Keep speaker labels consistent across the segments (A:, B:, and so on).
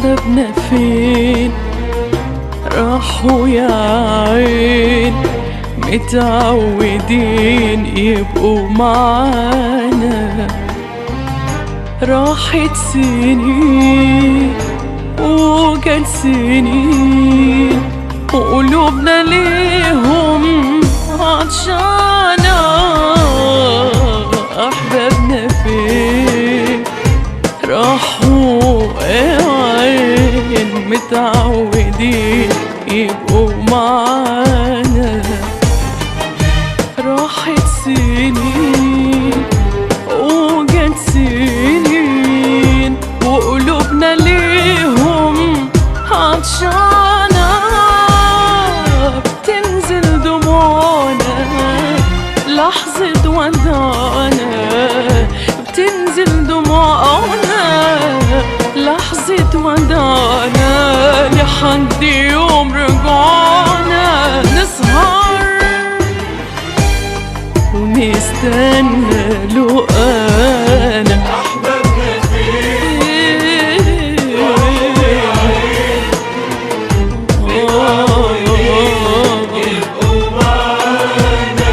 A: أحبابنا فين راحوا يا عين؟ متعودين يبقوا معانا. راحت سنين وجت سنين وقلوبنا ليهم عطشانة. أحبابنا فين راحوا يا عين؟ متعودين يبقوا معانا. راحت سنين وجت سنين وقلوبنا ليهم عطشانة. بتنزل دموعنا لحظة وداعنا، بتنزل دموعنا لحظة وداعنا، لحد يوم رجعنا نسهر ونستنى لقانا.
B: أحبابنا فين يبقوا معانا.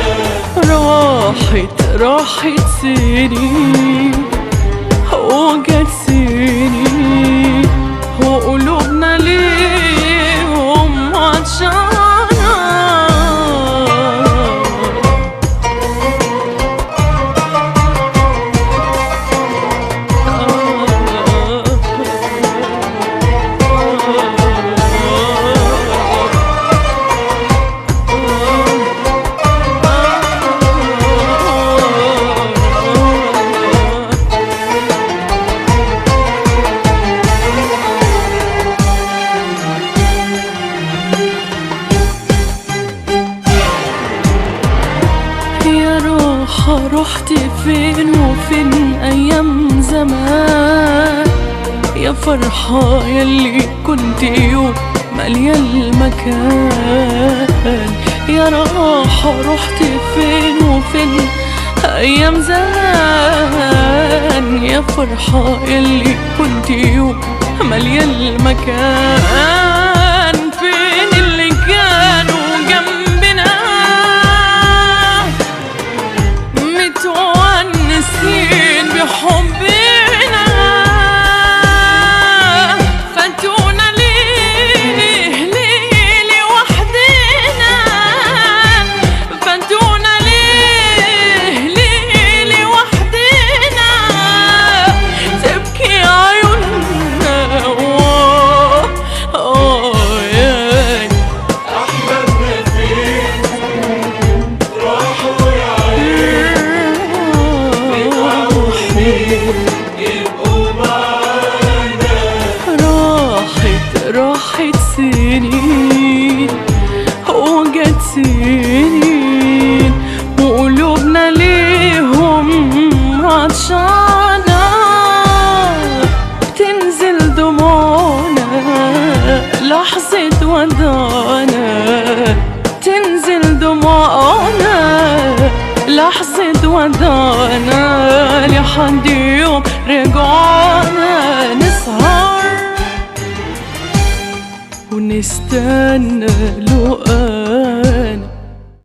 A: راحت سنين وجت سنين وقلوبنا ليهم عطشانة. رحت فين وفين أيام زمان؟ يا فرحة يلي كنت يوم مالية المكان. يا راحة رحت فين وفين أيام زمان؟ يا فرحة يلي كنت يوم مالية المكان. فين اللي كانوا جنبنا متونسين بحبنا؟ فاتونا ليه لوحدنا؟ فاتونا ليه لوحدنا؟ تبكي عيوننا يا
B: أحبابنا فين راحوا يا عين يبقوا معانا.
A: راحت سنين وجت سنين وقلوبنا ليهم عطشانة. بتنزل دموعنا لحظة وداعنا، تنزل دموعنا لحظة وداعنا، لحد يوم رجعنا نسهر ونستنى لقانا.